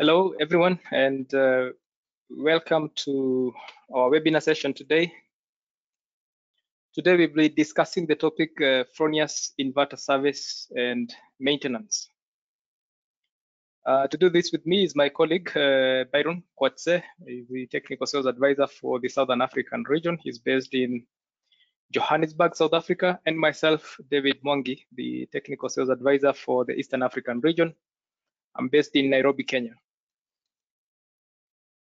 Hello, everyone, and welcome to our webinar session today. Today, we'll be discussing the topic Fronius Inverter Service and Maintenance. To do this with me is my colleague, Byron Kwatse, the Technical Sales Advisor for the Southern African region. He's based in Johannesburg, South Africa, and myself, David Mwangi, the Technical Sales Advisor for the Eastern African region. I'm based in Nairobi, Kenya.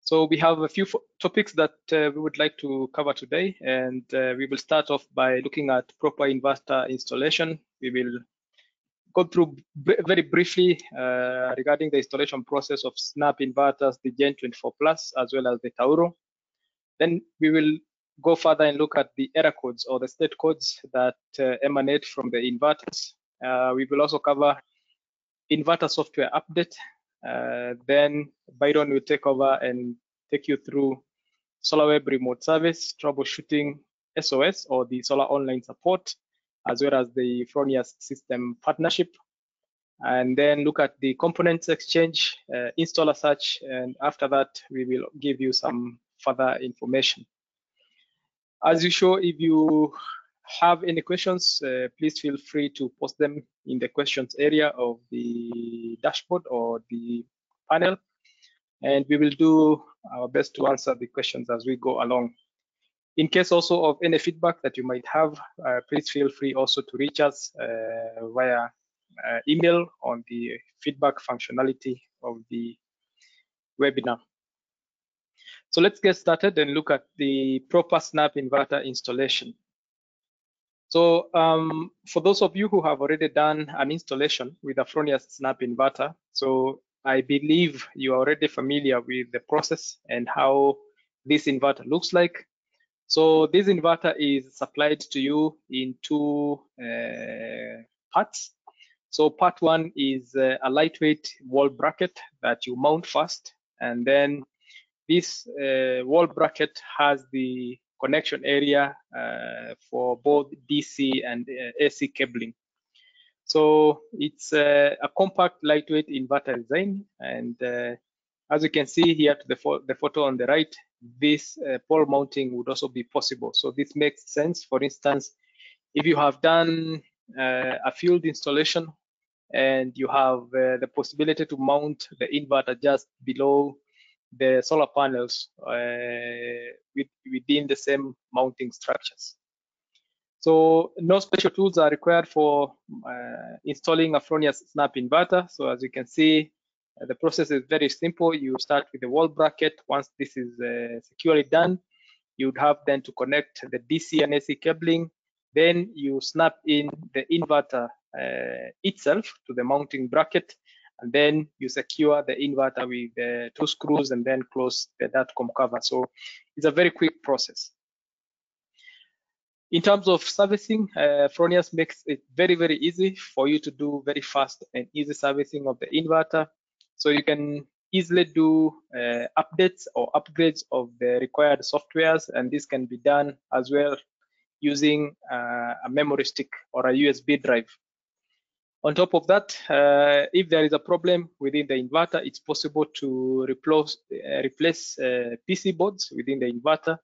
So we have a few topics that we would like to cover today, and we will start off by looking at proper inverter installation. We will go through very briefly regarding the installation process of SNAP inverters, the Gen 24 Plus, as well as the Tauro. Then we will go further and look at the error codes or the state codes that emanate from the inverters. We will also cover inverter software update. Then Byron will take over and take you through SolarWeb remote service, troubleshooting SOS or the Solar Online support, as well as the Fronius system partnership. And then look at the components exchange, installer search, and after that, we will give you some further information. As usual, if you have any questions, please feel free to post them in the questions area of the dashboard or the panel, and we will do our best to answer the questions as we go along. In case also of any feedback that you might have, please feel free also to reach us via email on the feedback functionality of the webinar. So let's get started and look at the proper SNAP inverter installation. So for those of you who have already done an installation with a Fronius SNAP inverter, so I believe you are already familiar with the process and how this inverter looks like. So this inverter is supplied to you in two parts. So part one is a lightweight wall bracket that you mount first, and then this wall bracket has the connection area for both DC and AC cabling. So it's a compact, lightweight inverter design, and as you can see here to the photo on the right, this pole mounting would also be possible. So this makes sense. For instance, if you have done a field installation and you have the possibility to mount the inverter just below the solar panels within the same mounting structures. So no special tools are required for installing a Fronius SNAP inverter. So as you can see, the process is very simple. You start with the wall bracket. Once this is securely done, you would have then to connect the DC and AC cabling. Then you snap in the inverter itself to the mounting bracket, and then you secure the inverter with two screws and then close the DATCOM cover. So it's a very quick process. In terms of servicing, Fronius makes it very easy for you to do very fast and easy servicing of the inverter. So you can easily do updates or upgrades of the required softwares, and this can be done as well using a memory stick or a USB drive. On top of that, if there is a problem within the inverter, it's possible to replace PC boards within the inverter.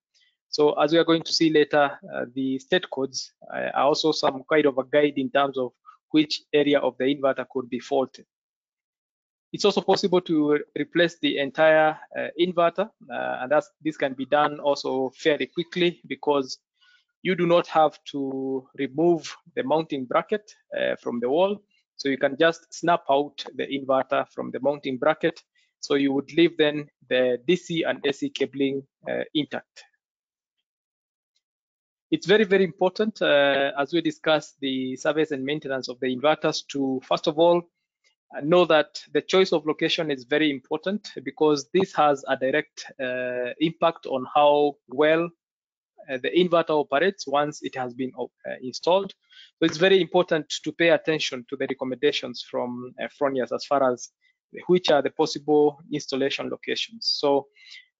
So as we are going to see later, the state codes are also some kind of a guide in terms of which area of the inverter could be faulted. It's also possible to replace the entire inverter, and this can be done also fairly quickly because you do not have to remove the mounting bracket from the wall. So you can just snap out the inverter from the mounting bracket. So you would leave then the DC and AC cabling intact. It's very important as we discuss the service and maintenance of the inverters to, first of all, know that the choice of location is very important because this has a direct impact on how well the inverter operates once it has been installed. So it's very important to pay attention to the recommendations from Fronius as far as which are the possible installation locations. So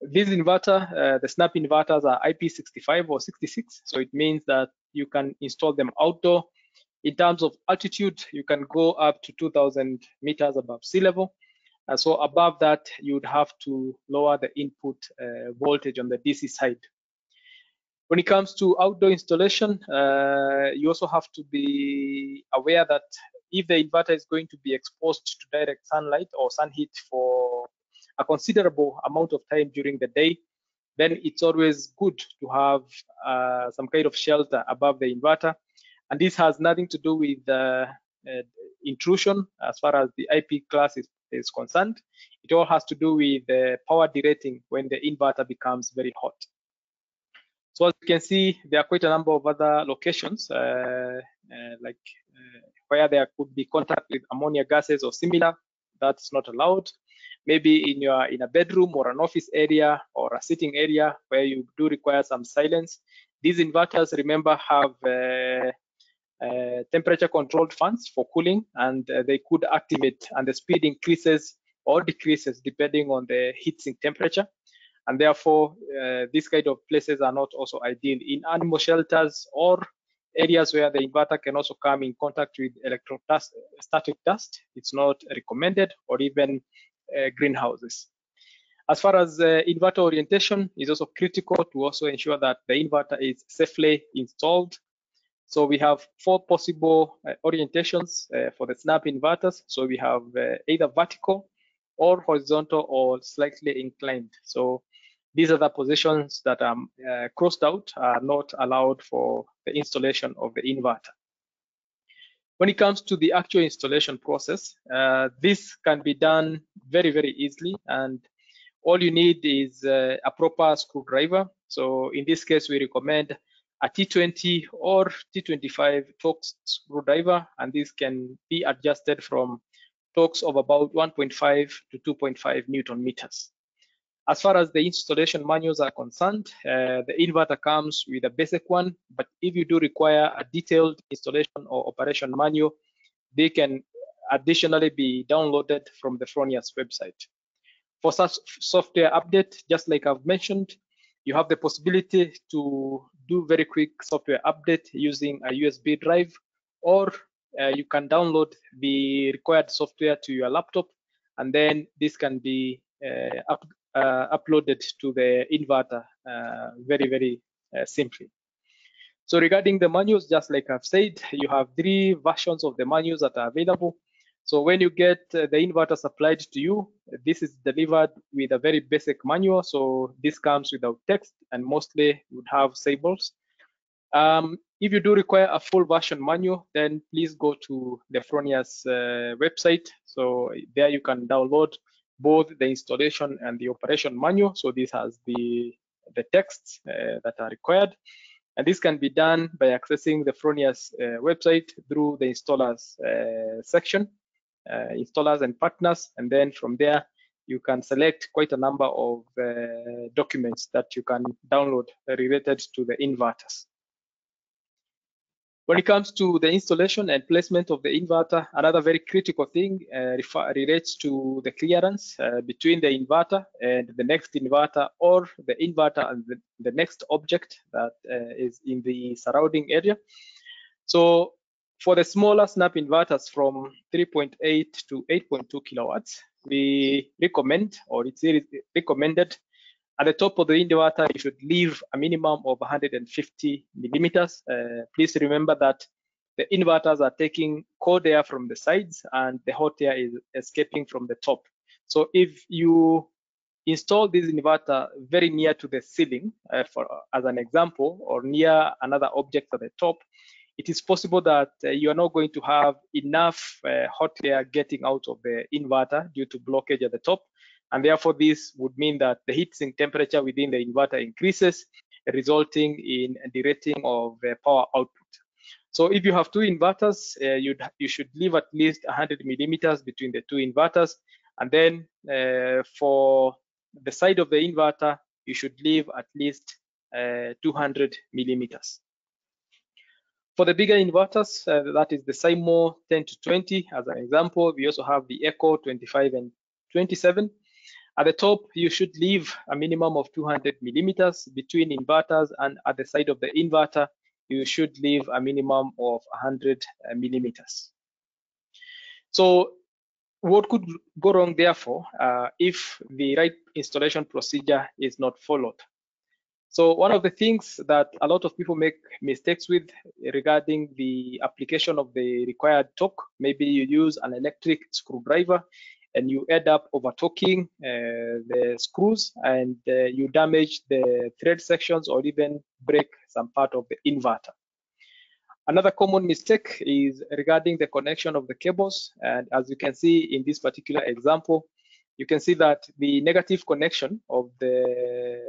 this inverter, the SNAP inverters are IP65 or 66. So it means that you can install them outdoor. In terms of altitude, you can go up to 2,000 meters above sea level. So above that, you would have to lower the input voltage on the DC side. When it comes to outdoor installation, you also have to be aware that if the inverter is going to be exposed to direct sunlight or sun heat for a considerable amount of time during the day, then it's always good to have some kind of shelter above the inverter. And this has nothing to do with intrusion as far as the IP class is concerned. It all has to do with the power derating when the inverter becomes very hot. So as you can see, there are quite a number of other locations where there could be contact with ammonia gases or similar. That's not allowed. Maybe in a bedroom or an office area or a sitting area where you do require some silence. These inverters, remember, have temperature controlled fans for cooling, and they could activate, and the speed increases or decreases depending on the heatsink temperature. And therefore, these kind of places are not also ideal in animal shelters or areas where the inverter can also come in contact with electrostatic dust. It's not recommended, or even greenhouses. As far as inverter orientation is also critical to also ensure that the inverter is safely installed. So we have 4 possible orientations for the snap inverters. So we have either vertical or horizontal or slightly inclined. So these are the positions that are crossed out, are not allowed for the installation of the inverter. When it comes to the actual installation process, this can be done very, very easily, and all you need is a proper screwdriver. So in this case, we recommend a T20 or T25 Torx screwdriver, and this can be adjusted from torques of about 1.5 to 2.5 Newton meters. As far as the installation manuals are concerned, the inverter comes with a basic one, but if you do require a detailed installation or operation manual, they can additionally be downloaded from the Fronius website. For such software update, just like I've mentioned, you have the possibility to do very quick software update using a USB drive, or you can download the required software to your laptop, and then this can be uploaded to the inverter very, very simply. So regarding the manuals, just like I've said, you have 3 versions of the manuals that are available. So when you get the inverter supplied to you, this is delivered with a very basic manual. So this comes without text and mostly would have symbols. If you do require a full version manual, then please go to the Fronius website. So there you can download both the installation and the operation manual. So this has the texts that are required. And this can be done by accessing the Fronius website through the installers section, installers and partners. And then from there, you can select quite a number of documents that you can download related to the inverters. When it comes to the installation and placement of the inverter, another very critical thing relates to the clearance between the inverter and the next inverter, or the inverter and the next object that is in the surrounding area. So for the smaller snap inverters from 3.8 to 8.2 kilowatts, we recommend, or it's recommended, at the top of the inverter, you should leave a minimum of 150 millimeters. Please remember that the inverters are taking cold air from the sides and the hot air is escaping from the top. So if you install this inverter very near to the ceiling, as an example, or near another object at the top, it is possible that you are not going to have enough hot air getting out of the inverter due to blockage at the top. And therefore, this would mean that the heatsink temperature within the inverter increases, resulting in a derating of power output. So if you have 2 inverters, you should leave at least 100 millimeters between the 2 inverters. And then for the side of the inverter, you should leave at least 200 millimeters. For the bigger inverters, that is the SIMO 10 to 20 as an example. We also have the ECO 25 and 27. At the top, you should leave a minimum of 200 millimeters between inverters, and at the side of the inverter, you should leave a minimum of 100 millimeters. So What could go wrong, therefore, if the right installation procedure is not followed? So one of the things that a lot of people make mistakes with regarding the application of the required torque, maybe you use an electric screwdriver and you end up over torquing the screws, and you damage the thread sections or even break some part of the inverter. Another common mistake is regarding the connection of the cables. And as you can see in this particular example, you can see that the negative connection of the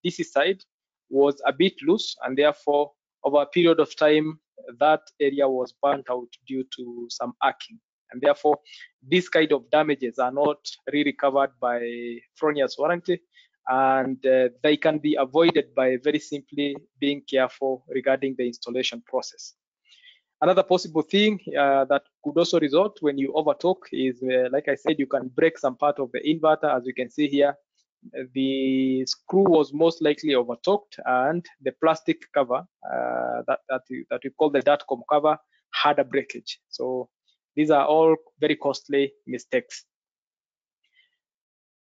DC side was a bit loose, and therefore over a period of time that area was burnt out due to some arcing, and therefore these kind of damages are not really covered by Fronius warranty, and they can be avoided by very simply being careful regarding the installation process. Another possible thing that could also result when you overtorque is, like I said, you can break some part of the inverter. As you can see here, the screw was most likely overtorqued, and the plastic cover that we call the DATCOM cover had a breakage. So these are all very costly mistakes.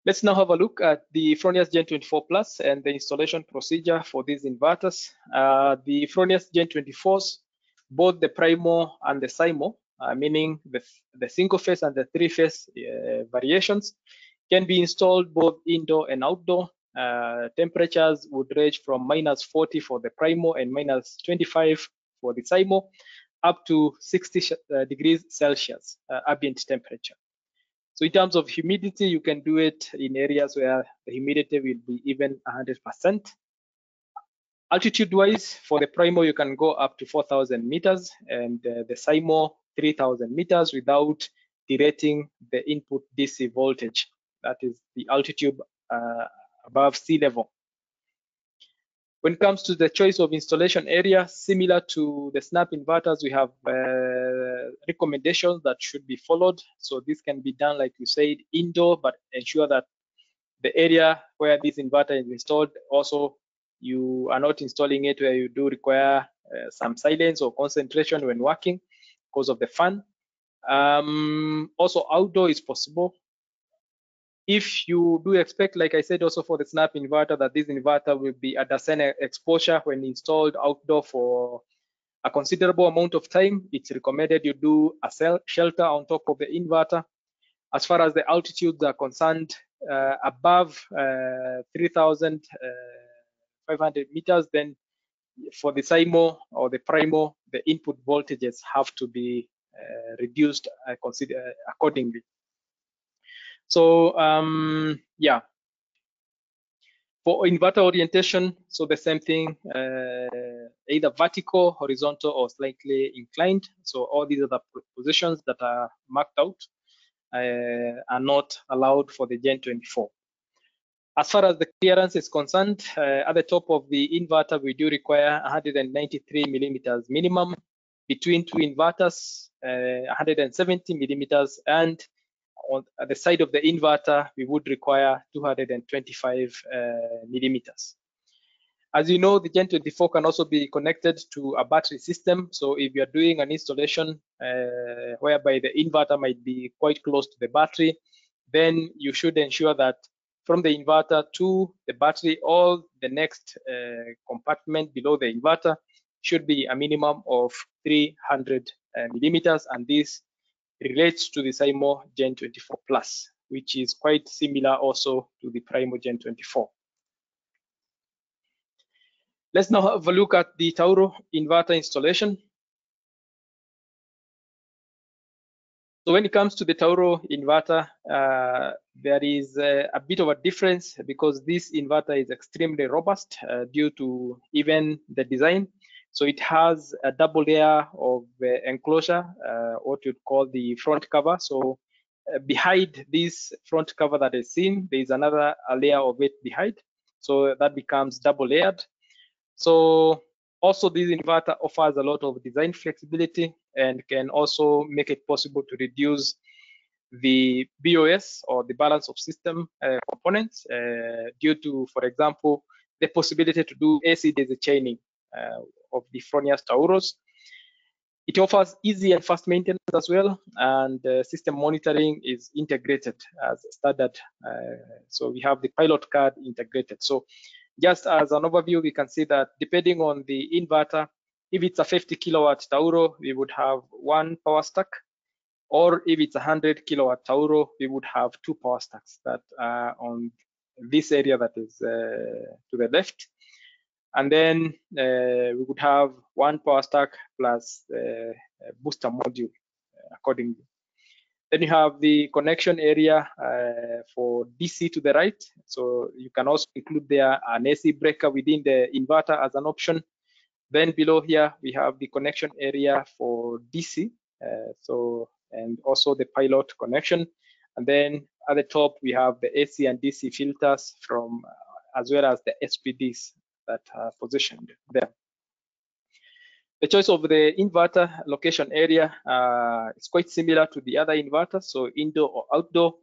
Let's now have a look at the Fronius Gen 24 Plus and the installation procedure for these inverters. The Fronius Gen 24s, both the Primo and the Simo, meaning the single phase and the three phase variations, can be installed both indoor and outdoor. Temperatures would range from -40 for the Primo and -25 for the Simo, up to 60 degrees Celsius ambient temperature. So in terms of humidity, you can do it in areas where the humidity will be even 100%. Altitude-wise, for the Primo, you can go up to 4,000 meters, and the Simo 3,000 meters without derating the input DC voltage. That is the altitude above sea level. When it comes to the choice of installation area, similar to the snap inverters, we have recommendations that should be followed. So this can be done, like you said, indoor, but ensure that the area where this inverter is installed, also you are not installing it where you do require some silence or concentration when working because of the fan. Also outdoor is possible. If you do expect, like I said, also for the snap inverter, that this inverter will be at a certain exposure when installed outdoor for a considerable amount of time, it's recommended you do a shelter on top of the inverter. As far as the altitudes are concerned, above 3,500 meters, then for the Simo or the Primo, the input voltages have to be reduced accordingly. So yeah, for inverter orientation, so the same thing, either vertical, horizontal, or slightly inclined. So all these are the positions that are marked out are not allowed for the Gen 24. As far as the clearance is concerned, at the top of the inverter, we do require 193 millimeters minimum. Between two inverters, 170 millimeters, and at the side of the inverter, we would require 225 millimeters. As you know, the Gen 24 can also be connected to a battery system. So if you're doing an installation whereby the inverter might be quite close to the battery, then you should ensure that from the inverter to the battery, all the next compartment below the inverter should be a minimum of 300 millimeters, and this relates to the Simo Gen 24 Plus, which is quite similar also to the Primo Gen 24. Let's now have a look at the Tauro inverter installation. So when it comes to the Tauro inverter, there is a bit of a difference because this inverter is extremely robust due to even the design. So it has a double layer of enclosure, what you'd call the front cover. So behind this front cover that is seen, there is another layer of it behind. So that becomes double layered. So also this inverter offers a lot of design flexibility and can also make it possible to reduce the BOS or the balance of system components due to, for example, the possibility to do AC-DC chaining of the Fronius Tauros. It offers easy and fast maintenance as well, and system monitoring is integrated as standard. So we have the pilot card integrated. So just as an overview, we can see that depending on the inverter, if it's a 50 kilowatt Tauro, we would have one power stack, or if it's a 100 kilowatt Tauro, we would have two power stacks that are on this area that is to the left. And then we would have one power stack plus a booster module accordingly. Then you have the connection area for DC to the right. So you can also include there an AC breaker within the inverter as an option. Then below here, we have the connection area for DC. And also the pilot connection. And then at the top, we have the AC and DC filters from, as well as the SPDs that are positioned there. The choice of the inverter location area is quite similar to the other inverters, so indoor or outdoor.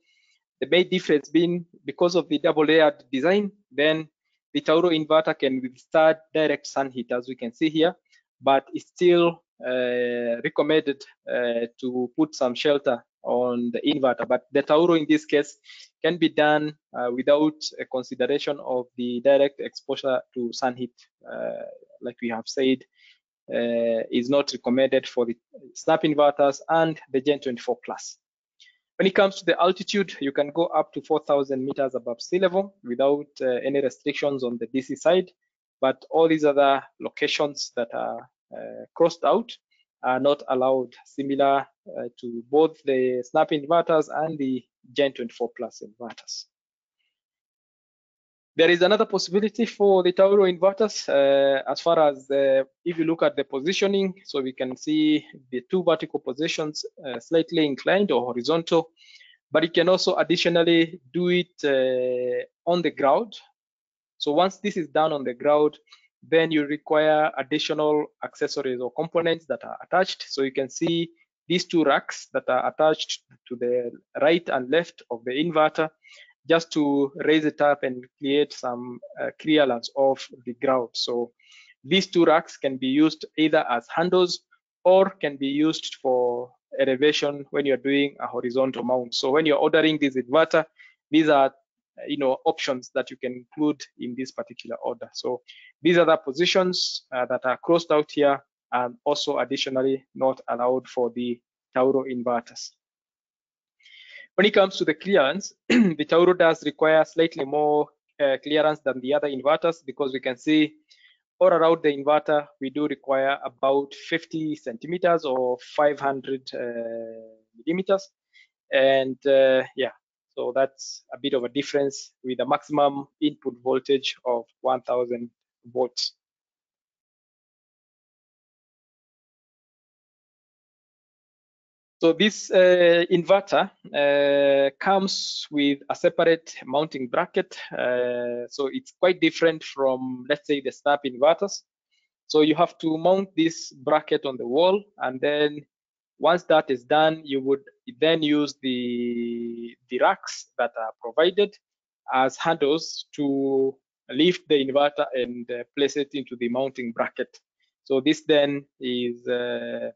The main difference being because of the double layered design, then the Tauro inverter can withstand direct sun heat, as we can see here, but it's still recommended to put some shelter on the inverter. But the Tauro in this case can be done without a consideration of the direct exposure to sun heat, like we have said, is not recommended for the snap inverters and the Gen 24 Plus. When it comes to the altitude, you can go up to 4,000 meters above sea level without any restrictions on the DC side, but all these other locations that are crossed out are not allowed, similar to both the snap inverters and the Gen 24 Plus inverters. There is another possibility for the Tauro inverters as far as if you look at the positioning, so we can see the two vertical positions slightly inclined or horizontal, but you can also additionally do it on the ground. So once this is done on the ground, then you require additional accessories or components that are attached. So you can see these two racks that are attached to the right and left of the inverter, just to raise it up and create some clearance of the ground. So these two racks can be used either as handles or can be used for elevation when you're doing a horizontal mount. So when you're ordering this inverter, these are options that you can include in this particular order. So these are the positions that are crossed out here, and also additionally not allowed for the Tauro inverters. When it comes to the clearance, the Tauro does require slightly more clearance than the other inverters, because we can see all around the inverter, we do require about 50 centimeters or 500 millimeters. And yeah, so that's a bit of a difference with a maximum input voltage of 1000 volts. So this inverter comes with a separate mounting bracket. So it's quite different from, let's say, the snap inverters. So you have to mount this bracket on the wall, and then once that is done, you would then use the racks that are provided as handles to lift the inverter and place it into the mounting bracket. So this then is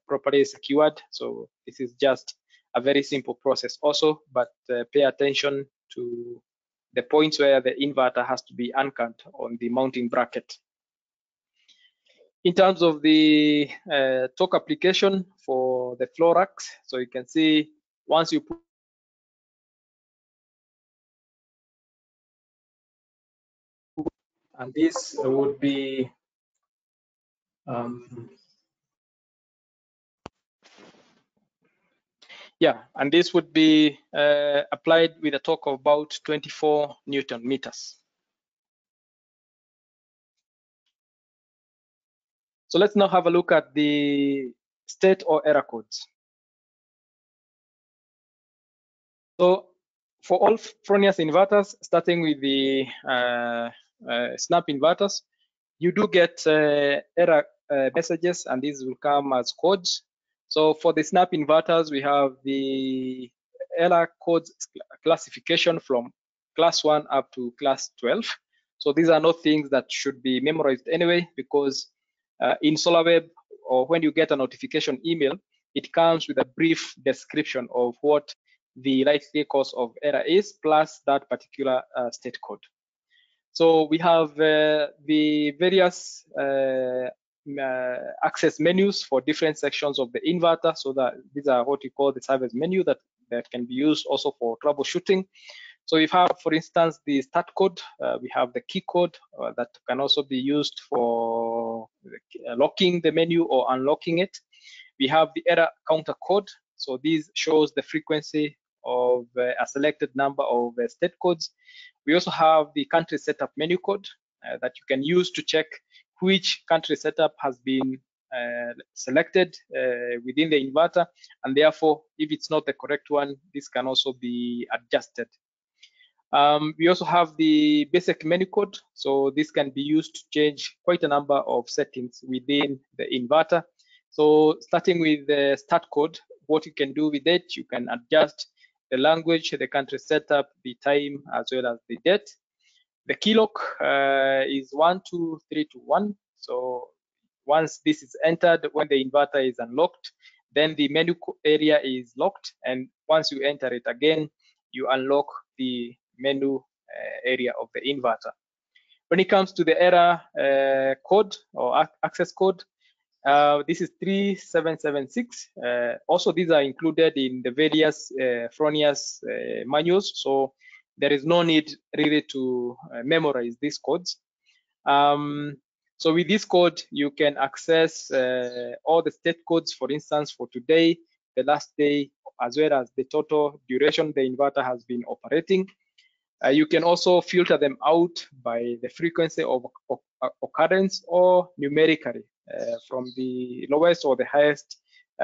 properly secured. So this is just a very simple process also, but pay attention to the points where the inverter has to be anchored on the mounting bracket. In terms of the torque application for the floor racks, so you can see once you put and this would be and this would be applied with a torque of about 24 Newton meters. So let's now have a look at the state or error codes. So for all Fronius inverters, starting with the snap inverters, you do get error messages, and these will come as codes. So for the snap inverters, we have the error codes classification from class 1 up to class 12. So these are not things that should be memorized anyway, because in SolarWeb or when you get a notification email, it comes with a brief description of what the likely cause of error is, plus that particular state code. So we have the various access menus for different sections of the inverter. So that these are what we call the service menu that can be used also for troubleshooting. So we have, for instance, the start code. We have the key code that can also be used for locking the menu or unlocking it. We have the error counter code. So this shows the frequency of a selected number of state codes. We also have the country setup menu code that you can use to check which country setup has been selected within the inverter, and therefore, if it's not the correct one, this can also be adjusted. We also have the basic menu code. So this can be used to change quite a number of settings within the inverter. So starting with the start code, what you can do with it, you can adjust the language, the country setup, the time, as well as the date. The key lock is 12321. So once this is entered, when the inverter is unlocked, then the menu area is locked. And once you enter it again, you unlock the menu area of the inverter. When it comes to the error code or access code, this is 3776. Also, these are included in the various Fronius manuals, so there is no need really to memorize these codes. So with this code, you can access all the state codes, for instance, for today, the last day, as well as the total duration the inverter has been operating. You can also filter them out by the frequency of occurrence or numerically from the lowest or the highest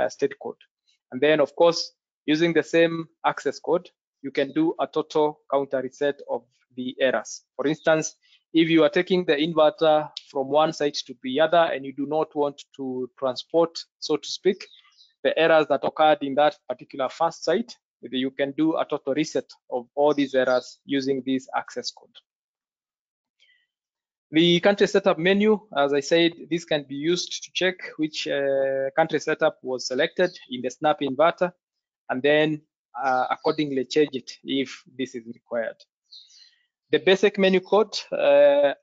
state code. And then, of course, using the same access code, you can do a total counter reset of the errors. For instance, if you are taking the inverter from one site to the other and you do not want to transport, so to speak, the errors that occurred in that particular first site, you can do a total reset of all these errors using this access code. The country setup menu, as I said, this can be used to check which country setup was selected in the snap inverter, and then accordingly change it if this is required. The basic menu code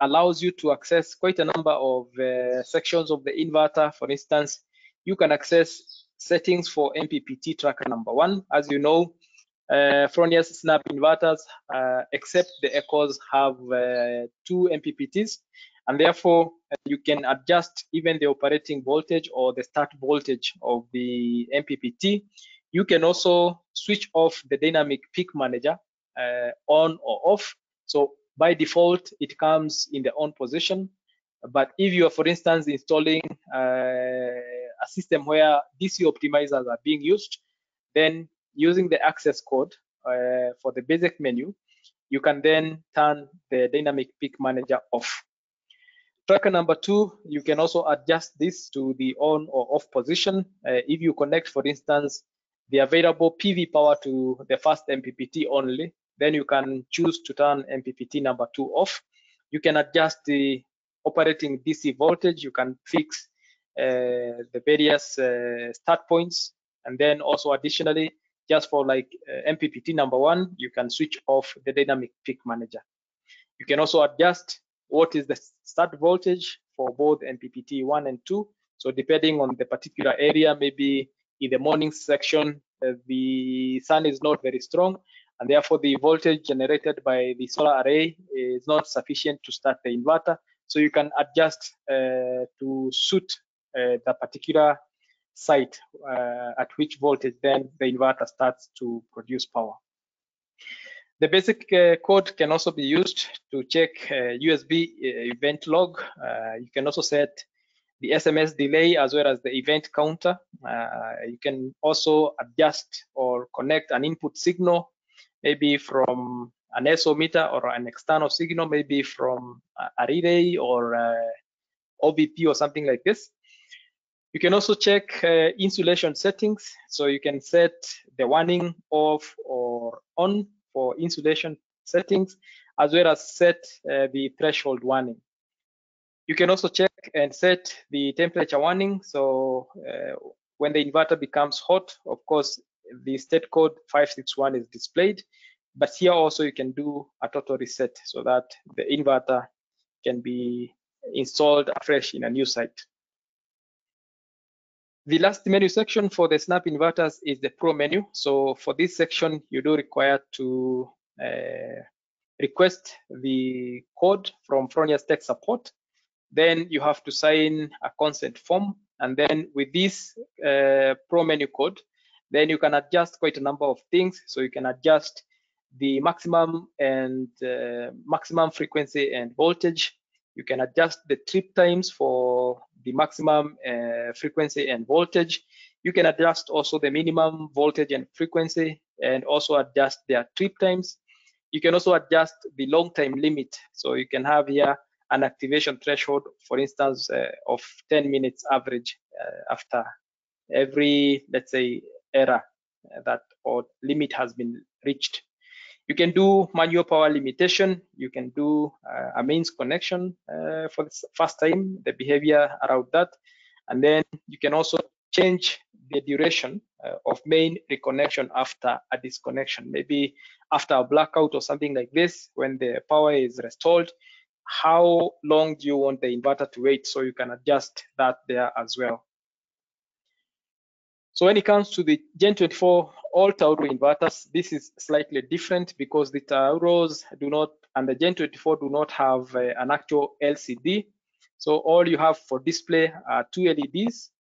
allows you to access quite a number of sections of the inverter. For instance, you can access settings for MPPT tracker number 1. As you know, Fronius snap inverters, except the echoes, have 2 MPPTs, and therefore you can adjust even the operating voltage or the start voltage of the MPPT. You can also switch off the dynamic peak manager on or off. So by default, it comes in the on position. But if you are, for instance, installing a system where DC optimizers are being used, then using the access code for the basic menu, you can then turn the dynamic peak manager off. Tracker number 2, you can also adjust this to the on or off position. If you connect, for instance, the available PV power to the first MPPT only, then you can choose to turn MPPT number 2 off. You can adjust the operating DC voltage. You can fix the various start points. And then also additionally, just for like MPPT number 1, you can switch off the dynamic peak manager. You can also adjust what is the start voltage for both MPPT 1 and 2. So depending on the particular area, maybe in the morning section, the sun is not very strong, and therefore the voltage generated by the solar array is not sufficient to start the inverter. So you can adjust to suit the particular site at which voltage then the inverter starts to produce power. The basic code can also be used to check USB event log. You can also set the SMS delay as well as the event counter. You can also adjust or connect an input signal, maybe from an SO meter or an external signal, maybe from a relay or OBP or something like this. You can also check insulation settings. So you can set the warning off or on for insulation settings, as well as set the threshold warning. You can also check and set the temperature warning. So when the inverter becomes hot, of course, the state code 561 is displayed. But here also you can do a total reset so that the inverter can be installed afresh in a new site. The last menu section for the Snap inverters is the Pro menu. So for this section, you do require to request the code from Fronius Tech Support. Then you have to sign a consent form. And then with this Pro menu code, then you can adjust quite a number of things. So you can adjust the maximum and maximum frequency and voltage. You can adjust the trip times for the maximum frequency and voltage. You can adjust also the minimum voltage and frequency, and also adjust their trip times. You can also adjust the long time limit. So you can have here an activation threshold, for instance, of 10 minutes average after every, let's say, error that or limit has been reached. You can do manual power limitation. You can do a mains connection for the first time, the behavior around that. And then you can also change the duration of main reconnection after a disconnection. Maybe after a blackout or something like this, when the power is restored, how long do you want the inverter to wait? So you can adjust that there as well. So when it comes to the Gen 24 all Tauro inverters, this is slightly different because the Tauros do not, and the Gen 24 do not have an actual LCD. So all you have for display are two LEDs,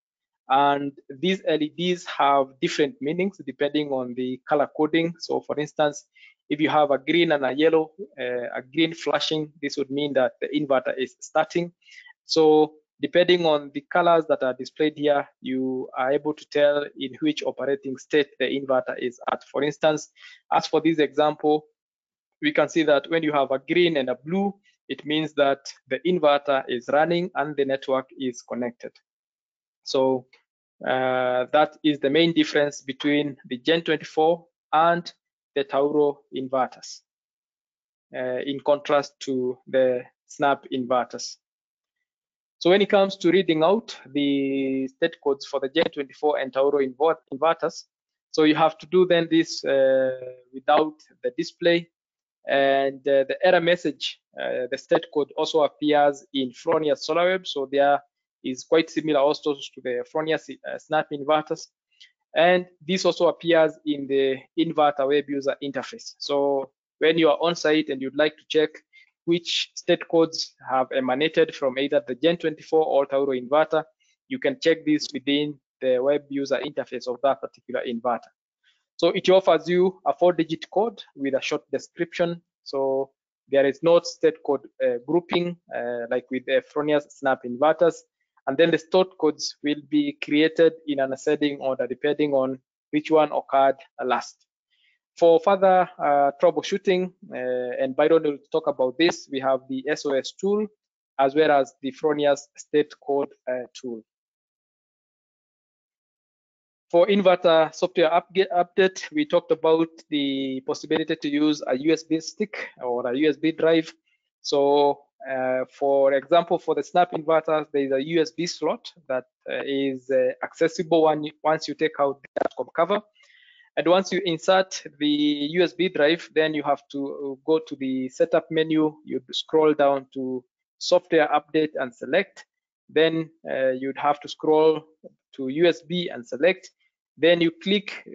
and these LEDs have different meanings depending on the color coding. So for instance, if you have a green and a yellow, a green flashing, this would mean that the inverter is starting. So depending on the colors that are displayed here, you are able to tell in which operating state the inverter is at. For instance, as for this example, we can see that when you have a green and a blue, it means that the inverter is running and the network is connected. So that is the main difference between the Gen 24 and the Tauro inverters, in contrast to the Snap inverters. So when it comes to reading out the state codes for the Gen 24 and Tauro inverters, so you have to do then this without the display, and the error message, the state code also appears in Fronius SolarWeb. So there is quite similar also to the Fronius Snap inverters. And this also appears in the inverter web user interface. So when you are on site and you'd like to check which state codes have emanated from either the Gen 24 or Tauro inverter, you can check this within the web user interface of that particular inverter. So it offers you a 4-digit code with a short description. So there is no state code grouping like with the Fronius Snap inverters. And then the stored codes will be created in an ascending order depending on which one occurred last. For further troubleshooting, and Byron will talk about this, we have the SOS tool as well as the Fronius state code tool. For inverter software update, we talked about the possibility to use a USB stick or a USB drive. So for example, for the Snap inverters, there is a USB slot that is accessible once you take out the Atcom cover. And once you insert the USB drive, then you have to go to the setup menu. You scroll down to software update and select. Then you'd have to scroll to USB and select. Then you click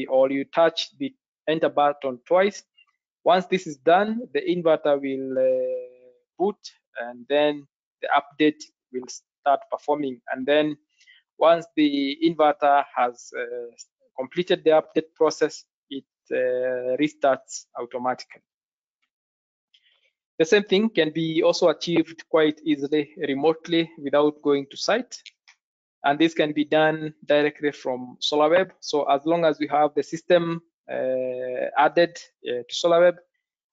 or you touch the enter button twice. Once this is done, the inverter will boot, and then the update will start performing. And then once the inverter has completed the update process, it restarts automatically. The same thing can be also achieved quite easily remotely without going to site. And this can be done directly from SolarWeb. So as long as you have the system added to SolarWeb,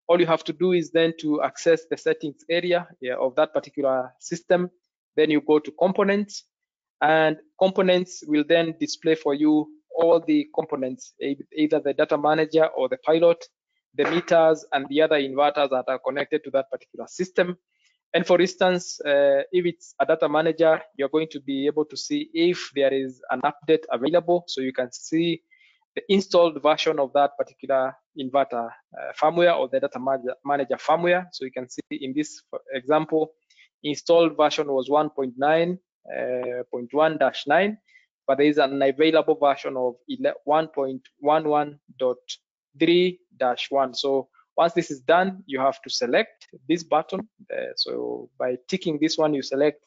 all you have to do is then to access the settings area of that particular system. Then you go to components, and components will then display for you all the components, either the data manager or the pilot, the meters, and the other inverters that are connected to that particular system. And for instance, if it's a data manager, you're going to be able to see if there is an update available. So you can see the installed version of that particular inverter firmware or the data manager firmware. So you can see in this example, installed version was 1.9.1-9, but there is an available version of 1.11.3-1. So once this is done, you have to select this button. So by ticking this one, you select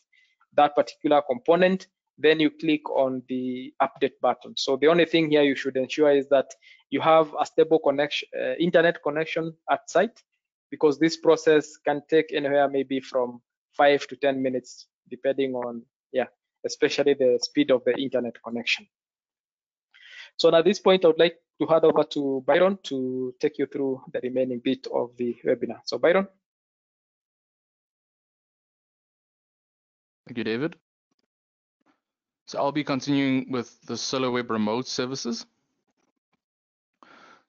that particular component, then you click on the update button. So the only thing here you should ensure is that you have a stable connection, internet connection at site, because this process can take anywhere maybe from 5 to 10 minutes, depending on, especially the speed of the internet connection. So at this point, I would like to hand over to Byron to take you through the remaining bit of the webinar. So Byron. Thank you, David. So I'll be continuing with the SolarWeb remote services.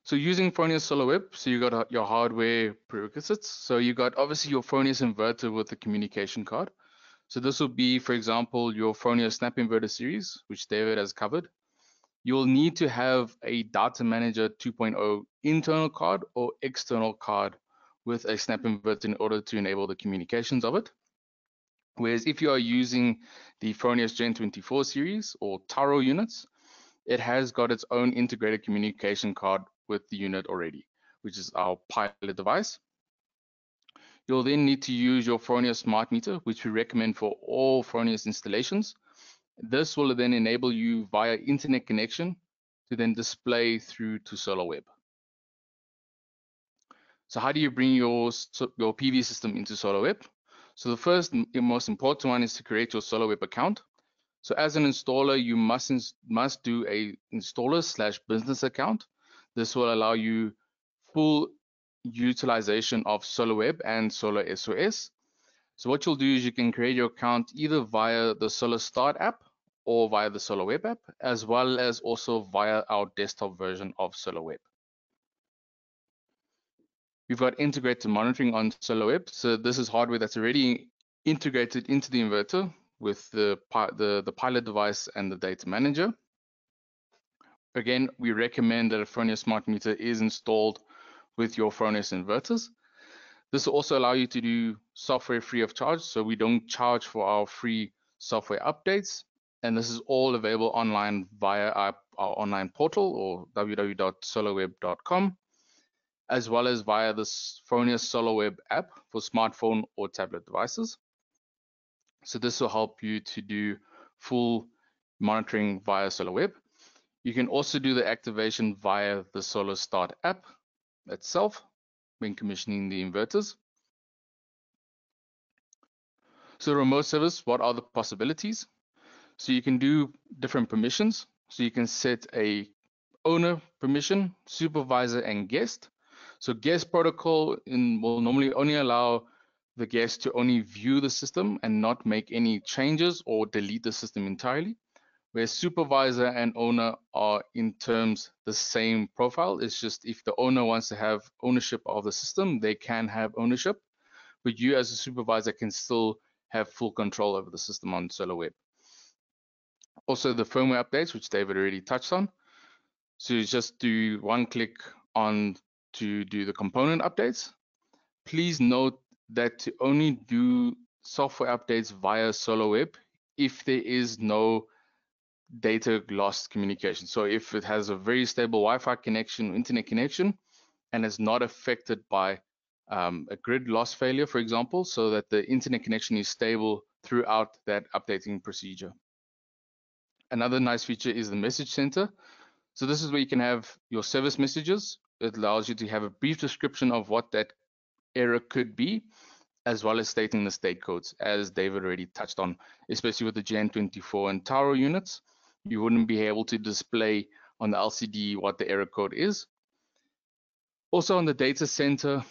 So using Fronius SolarWeb, so you got your hardware prerequisites. So you got obviously your Fronius inverter with the communication card. So this will be, for example, your Fronius Snap Inverter series, which David has covered. You'll need to have a Data Manager 2.0 internal card or external card with a Snap Inverter in order to enable the communications of it. Whereas if you are using the Fronius Gen 24 series or Taro units, it has got its own integrated communication card with the unit already, which is our pilot device. You'll then need to use your Fronius smart meter, which we recommend for all Fronius installations. This will then enable you via internet connection to then display through to SolarWeb. So how do you bring your PV system into SolarWeb? So the first and most important one is to create your SolarWeb account. So as an installer, you must do a installer/business account. This will allow you full utilization of SolarWeb and Solar SOS. So what you'll do is you can create your account either via the Solar Start app or via the SolarWeb app, as well as also via our desktop version of SolarWeb. We've got integrated monitoring on SolarWeb. So this is hardware that's already integrated into the inverter with the pilot device and the data manager. Again, we recommend that a Fronius smart meter is installed with your Fronius inverters. This will also allow you to do software free of charge. So we don't charge for our free software updates. And this is all available online via our online portal or www.solarweb.com, as well as via the Fronius SolarWeb app for smartphone or tablet devices. So this will help you to do full monitoring via SolarWeb. You can also do the activation via the Solar Start app itself when commissioning the inverters. So remote service, what are the possibilities? So you can do different permissions. So you can set a owner permission, supervisor, and guest. So guest protocol will normally only allow the guest to only view the system and not make any changes or delete the system entirely. Where supervisor and owner are in terms the same profile. It's just if the owner wants to have ownership of the system, they can have ownership, but you as a supervisor can still have full control over the system on SolarWeb. Also the firmware updates, which David already touched on. So you just do one click on to do the component updates. Please note that to only do software updates via SolarWeb if there is no data loss communication. So if it has a very stable Wi-Fi connection, internet connection, and is not affected by a grid loss failure, for example, so that the internet connection is stable throughout that updating procedure. Another nice feature is the message center. So this is where you can have your service messages. It allows you to have a brief description of what that error could be, as well as stating the state codes, as David already touched on, especially with the Gen 24 and Taro units. You wouldn't be able to display on the LCD what the error code is. Also on the data center,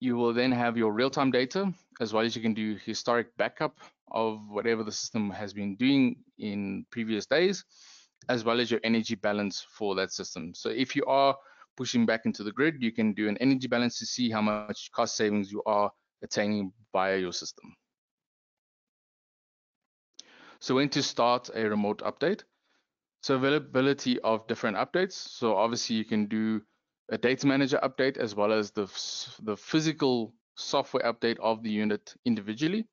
you will then have your real-time data, as well as you can do historic backup of whatever the system has been doing in previous days, as well as your energy balance for that system. So if you are pushing back into the grid, you can do an energy balance to see how much cost savings you are attaining via your system. So when to start a remote update? So availability of different updates. So obviously you can do a data manager update as well as the physical software update of the unit individually,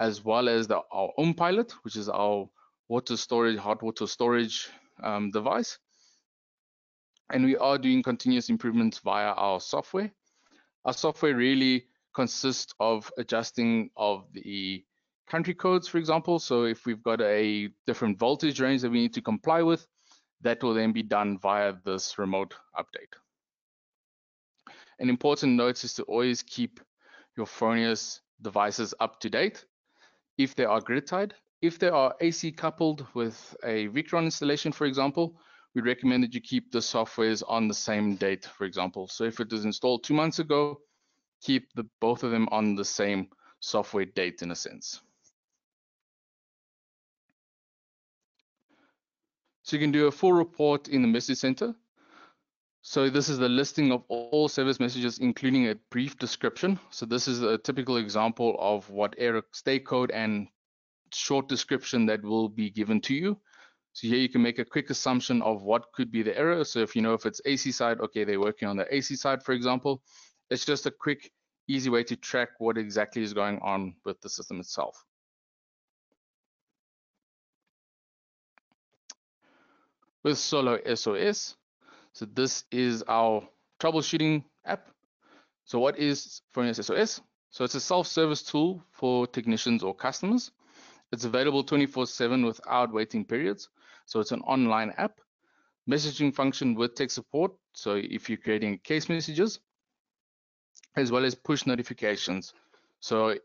as well as our own pilot, which is our water storage, hot water storage device. And we are doing continuous improvements via our software. Our software really consists of adjusting of the country codes, for example. So if we've got a different voltage range that we need to comply with, that will then be done via this remote update. An important note is to always keep your Fronius devices up to date. If they are grid tied, if they are AC coupled with a Victron installation, for example, we recommend that you keep the softwares on the same date, for example. So if it was installed 2 months ago, keep both of them on the same software date in a sense. So you can do a full report in the message center. So this is the listing of all service messages, including a brief description. So this is a typical example of what error state code and short description that will be given to you. So here you can make a quick assumption of what could be the error. So if you know if it's AC side, okay, they're working on the AC side, for example. It's just a quick, easy way to track what exactly is going on with the system itself. With Solo SOS, so this is our troubleshooting app. So what is Fronius SOS? So it's a self-service tool for technicians or customers. It's available 24/7 without waiting periods. So it's an online app, messaging function with tech support. So if you're creating case messages, as well as push notifications. So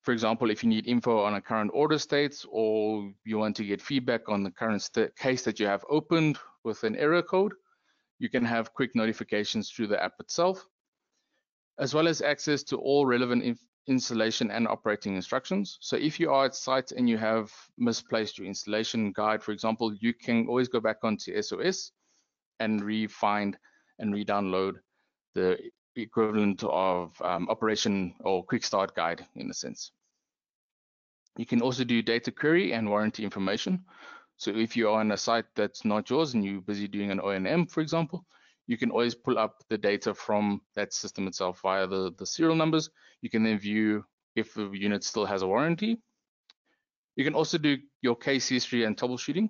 for example, if you need info on a current order states, or you want to get feedback on the current case that you have opened with an error code, you can have quick notifications through the app itself, as well as access to all relevant installation and operating instructions. So if you are at site and you have misplaced your installation guide, for example, you can always go back onto SOS and re-find and re-download the equivalent of operation or quick start guide in a sense. You can also do data query and warranty information. So if you are on a site that's not yours and you're busy doing an O&M, for example, you can always pull up the data from that system itself via the serial numbers. You can then view if the unit still has a warranty. You can also do your case history and troubleshooting.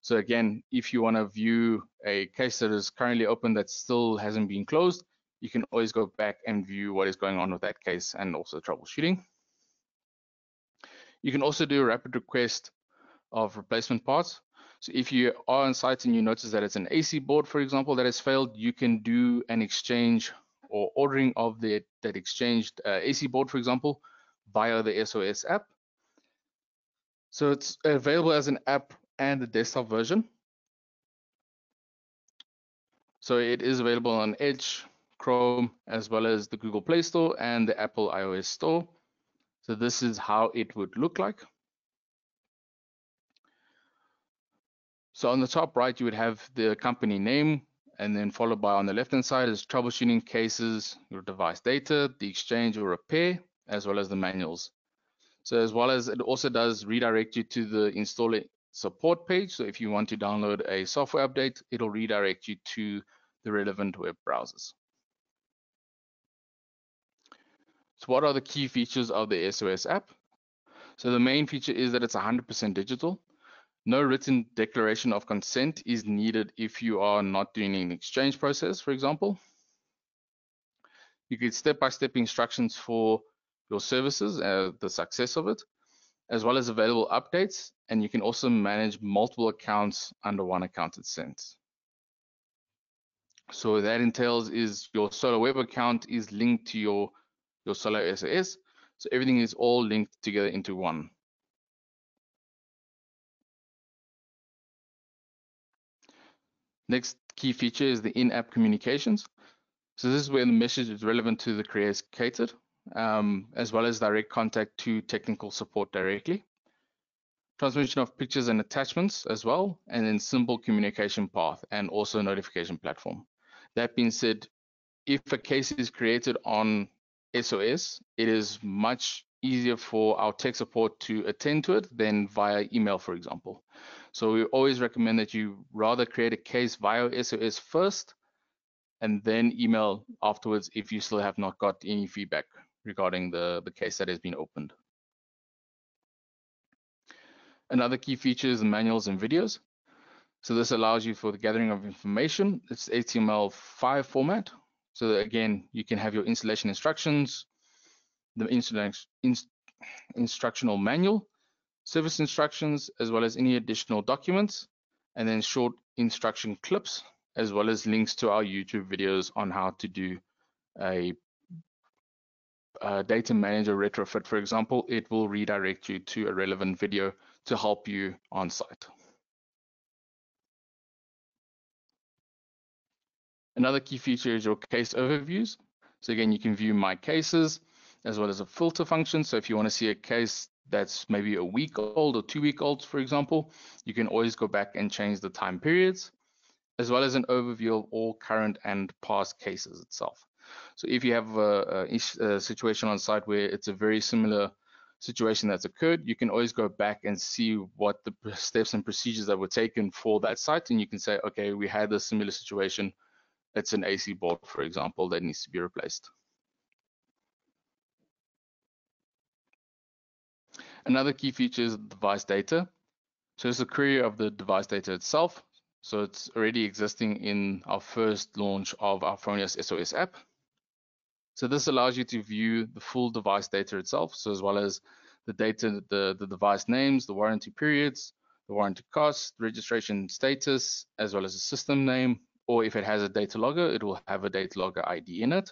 So again, if you want to view a case that is currently open that still hasn't been closed, you can always go back and view what is going on with that case and also troubleshooting. You can also do a rapid request of replacement parts. So if you are on site and you notice that it's an AC board, for example, that has failed, you can do an exchange or ordering of that exchanged AC board, for example, via the SOS app. So it's available as an app and a desktop version. So it is available on Edge, Chrome, as well as the Google Play Store and the Apple iOS Store. So this is how it would look like. So on the top right, you would have the company name, and then followed by on the left-hand side is troubleshooting cases, your device data, the exchange or repair, as well as the manuals. So as well as it also does redirect you to the installer support page. So if you want to download a software update, it'll redirect you to the relevant web browsers. So what are the key features of the SOS app? So the main feature is that it's 100% digital. No written declaration of consent is needed if you are not doing an exchange process, for example. You get step-by-step instructions for your services, the success of it, as well as available updates, and you can also manage multiple accounts under one account itself. So that entails is your Solar Web account is linked to your Solar SOS, so everything is all linked together into one. Next key feature is the in-app communications. So this is where the message is relevant to the created, as well as direct contact to technical support directly. Transmission of pictures and attachments as well, and then simple communication path and also notification platform. That being said, if a case is created on SOS, it is much easier for our tech support to attend to it than via email, for example. So we always recommend that you rather create a case via SOS first and then email afterwards if you still have not got any feedback regarding the case that has been opened. Another key feature is the manuals and videos. So this allows you for the gathering of information. It's HTML5 format. So that, again, you can have your installation instructions, the instructional manual, service instructions, as well as any additional documents, and then short instruction clips, as well as links to our YouTube videos on how to do a data manager retrofit, for example. It will redirect you to a relevant video to help you on site. Another key feature is your case overviews. So again, you can view my cases as well as a filter function. So if you want to see a case that's maybe a week old or 2 week old, for example, you can always go back and change the time periods, as well as an overview of all current and past cases itself. So if you have a situation on site where it's a very similar situation that's occurred, you can always go back and see what the steps and procedures that were taken for that site. And you can say, okay, we had a similar situation. It's an AC board, for example, that needs to be replaced. Another key feature is device data. So it's a query of the device data itself. So it's already existing in our first launch of our Fronius SOS app. So this allows you to view the full device data itself, so as well as the data, the device names, the warranty periods, the warranty cost, registration status, as well as the system name, or if it has a data logger, it will have a data logger ID in it.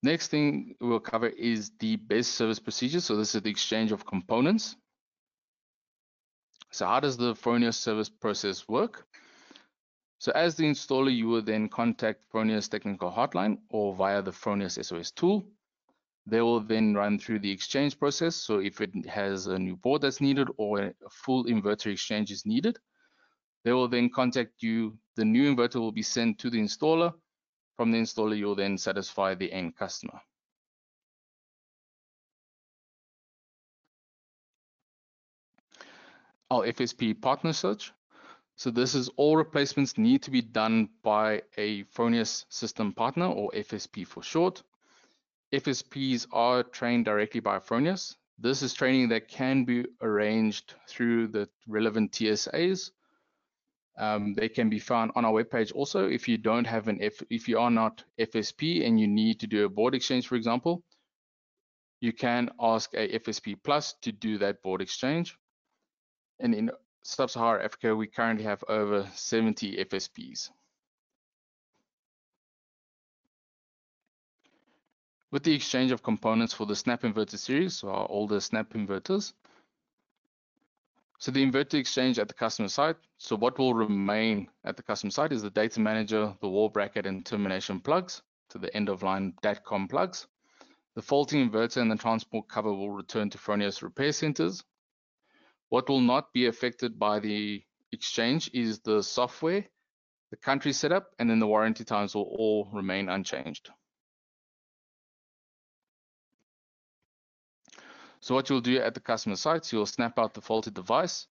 Next thing we'll cover is the best service procedure. So this is the exchange of components. So how does the Fronius service process work? So as the installer, you will then contact Fronius technical hotline or via the Fronius SOS tool. They will then run through the exchange process. So if it has a new board that's needed or a full inverter exchange is needed, they will then contact you. The new inverter will be sent to the installer. From the installer, you'll then satisfy the end customer. Our FSP partner search. So this is all replacements need to be done by a Fronius system partner, or FSP for short. FSPs are trained directly by Fronius. This is training that can be arranged through the relevant TSAs. They can be found on our webpage also. If you don't have if you are not FSP and you need to do a board exchange, for example, you can ask a FSP Plus to do that board exchange. And in Sub-Saharan Africa, we currently have over 70 FSPs. With the exchange of components for the Snap Inverter series, so our older Snap inverters. So the inverter exchange at the customer site. So what will remain at the customer site is the data manager, the wall bracket and termination plugs to the end of line DATCOM plugs. The faulty inverter and the transport cover will return to Fronius repair centers. What will not be affected by the exchange is the software, the country setup, and then the warranty times will all remain unchanged. So what you'll do at the customer site, you'll snap out the faulty device,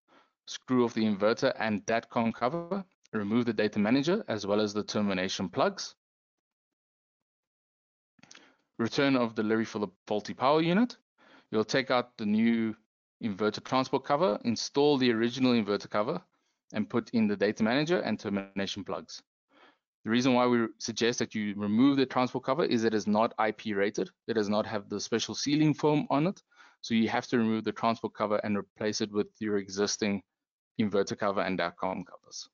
screw off the inverter and DATCOM cover, remove the data manager as well as the termination plugs. Return of delivery for the faulty power unit. You'll take out the new inverter transport cover, install the original inverter cover, and put in the data manager and termination plugs. The reason why we suggest that you remove the transport cover is it is not IP rated. It does not have the special sealing foam on it. So you have to remove the transport cover and replace it with your existing inverter cover and DATCOM covers.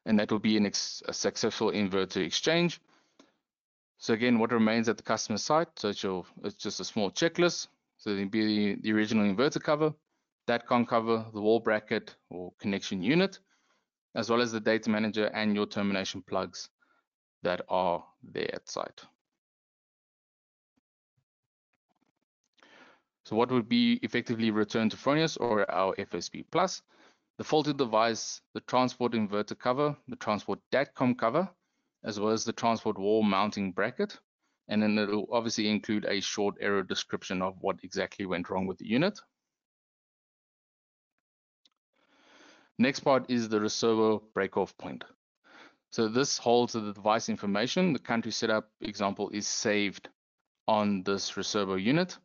And that will be a successful inverter exchange. So again, what remains at the customer site? So it's just a small checklist. So it'll be the original inverter cover, DATCOM cover, the wall bracket or connection unit, as well as the data manager and your termination plugs that are there at site. So what would be effectively returned to Fronius or our FSP Plus? the faulty device, the transport inverter cover, the transport DATCOM cover, as well as the transport wall mounting bracket. And then it'll obviously include a short error description of what exactly went wrong with the unit. Next part is the reservoir break-off point. So this holds the device information. The country setup example is saved on this reservoir unit.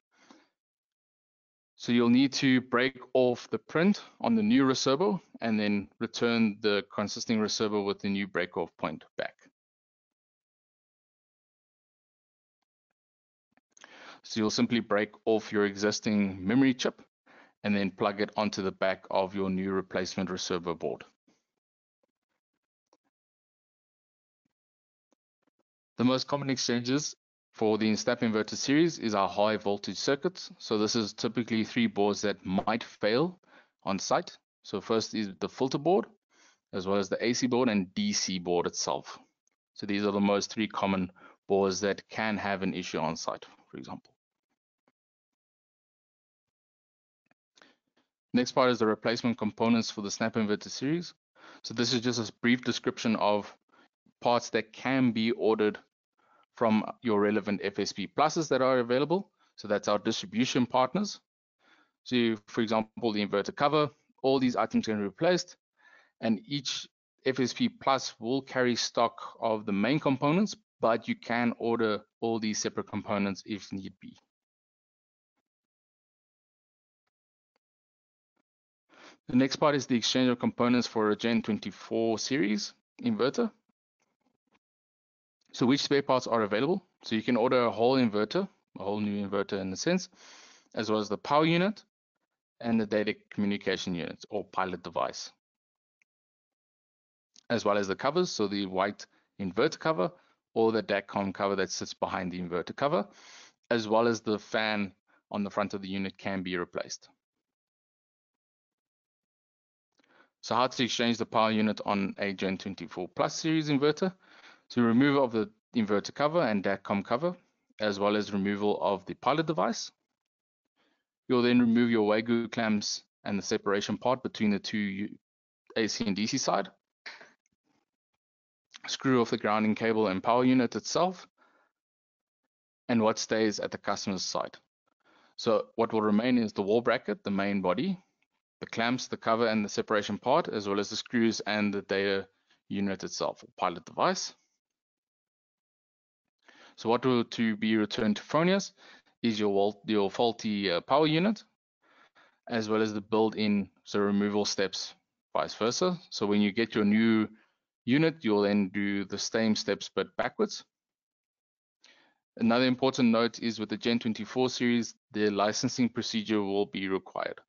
So you'll need to break off the print on the new reservoir and then return the consisting reservoir with the new break-off point back. So you'll simply break off your existing memory chip and then plug it onto the back of your new replacement reservoir board. The most common exchanges for the snap inverter series is our high voltage circuits. So this is typically 3 boards that might fail on site. So first is the filter board, as well as the AC board and DC board itself. So these are the most 3 common boards that can have an issue on site, for example. Next part is the replacement components for the snap inverter series. So this is just a brief description of parts that can be ordered from your relevant FSP pluses that are available. So that's our distribution partners. So for example, the inverter cover, all these items can be replaced, and each FSP plus will carry stock of the main components, but you can order all these separate components if need be. The next part is the exchange of components for a Gen 24 series inverter. So which spare parts are available? So you can order a whole inverter, a whole new inverter in a sense, as well as the power unit and the data communication unit or pilot device, as well as the covers, so the white inverter cover or the DATCOM cover that sits behind the inverter cover, as well as the fan on the front of the unit can be replaced. So how to exchange the power unit on a Gen 24 Plus series inverter? So removal of the inverter cover and DATCOM cover, as well as removal of the pilot device. You'll then remove your Wagyu clamps and the separation part between the 2 AC and DC side. Screw off the grounding cable and power unit itself, and what stays at the customer's side. So what will remain is the wall bracket, the main body, the clamps, the cover, and the separation part, as well as the screws and the data unit itself, or pilot device. So what will to be returned to Fronius is your faulty power unit, as well as the built-in removal steps, vice versa. So when you get your new unit, you'll then do the same steps but backwards. Another important note is with the Gen 24 series, the licensing procedure will be required.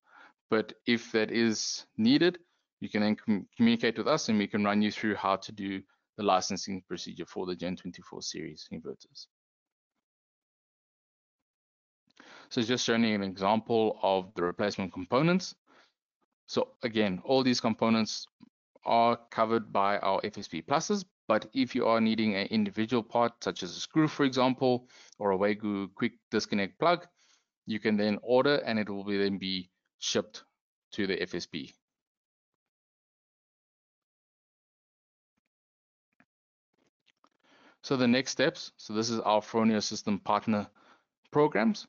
But if that is needed, you can then communicate with us and we can run you through how to do the licensing procedure for the Gen 24 series inverters. So just showing you an example of the replacement components. So again, all these components are covered by our FSP pluses, but if you are needing an individual part, such as a screw, for example, or a Wagyu quick disconnect plug, you can then order and it will then be shipped to the FSP. So the next steps, so this is our Fronius system partner programs.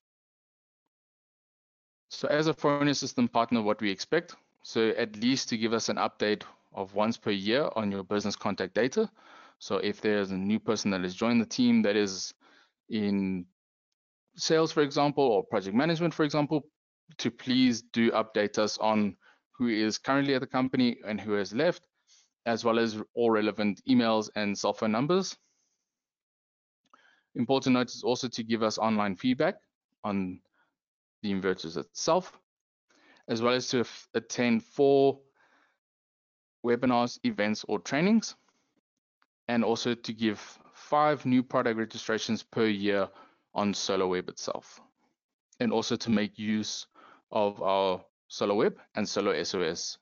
So as a Fronius system partner, what we expect, so at least to give us an update of once per year on your business contact data. So if there's a new person that has joined the team that is in sales, for example, or project management, for example, to please do update us on who is currently at the company and who has left, as well as all relevant emails and cell phone numbers. Important note is also to give us online feedback on the inverters itself, as well as to attend 4 webinars, events, or trainings, and also to give 5 new product registrations per year on SolarWeb itself, and also to make use of our SolarWeb and SolarSOS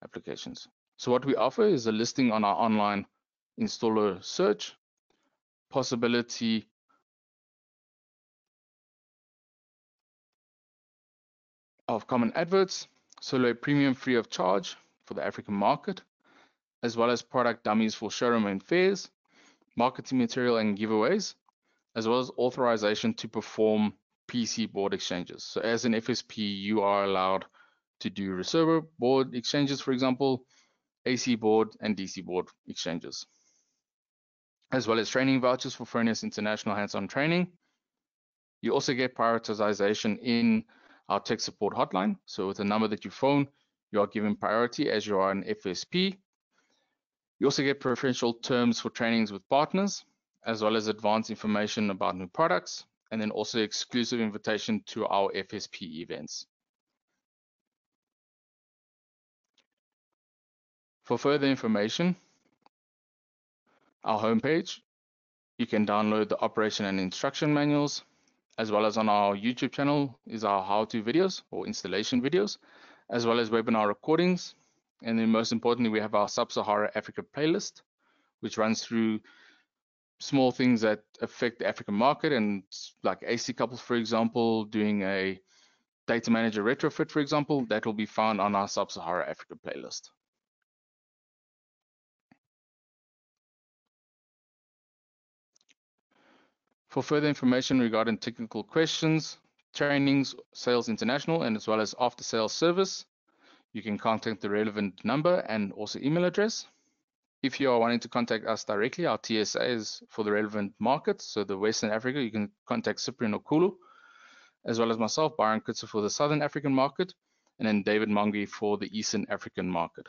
applications. So what we offer is a listing on our online installer search, possibility of common adverts, solar premium free of charge for the African market, as well as product dummies for showroom and fairs, marketing material and giveaways, as well as authorization to perform PC board exchanges. So as an FSP, you are allowed to do receiver board exchanges, for example, AC board and DC board exchanges, as well as training vouchers for Fronius International hands-on training. You also get prioritization in our tech support hotline. So with the number that you phone, you are given priority as you are an FSP. You also get preferential terms for trainings with partners, as well as advanced information about new products, and then also exclusive invitation to our FSP events. For further information, our homepage, you can download the operation and instruction manuals, as well as on our YouTube channel is our how-to videos or installation videos, as well as webinar recordings. And then most importantly, we have our Sub-Sahara Africa playlist, which runs through small things that affect the African market, and like AC couples, for example, doing a data manager retrofit, for example, that will be found on our Sub-Sahara Africa playlist. For further information regarding technical questions, trainings, Sales International, and as well as after sales service, you can contact the relevant number and also email address. If you are wanting to contact us directly, our TSA is for the relevant markets. So the Western Africa, you can contact Cyprian Okulu, as well as myself, Byron Kutzer, for the Southern African market, and then David Mongi for the Eastern African market.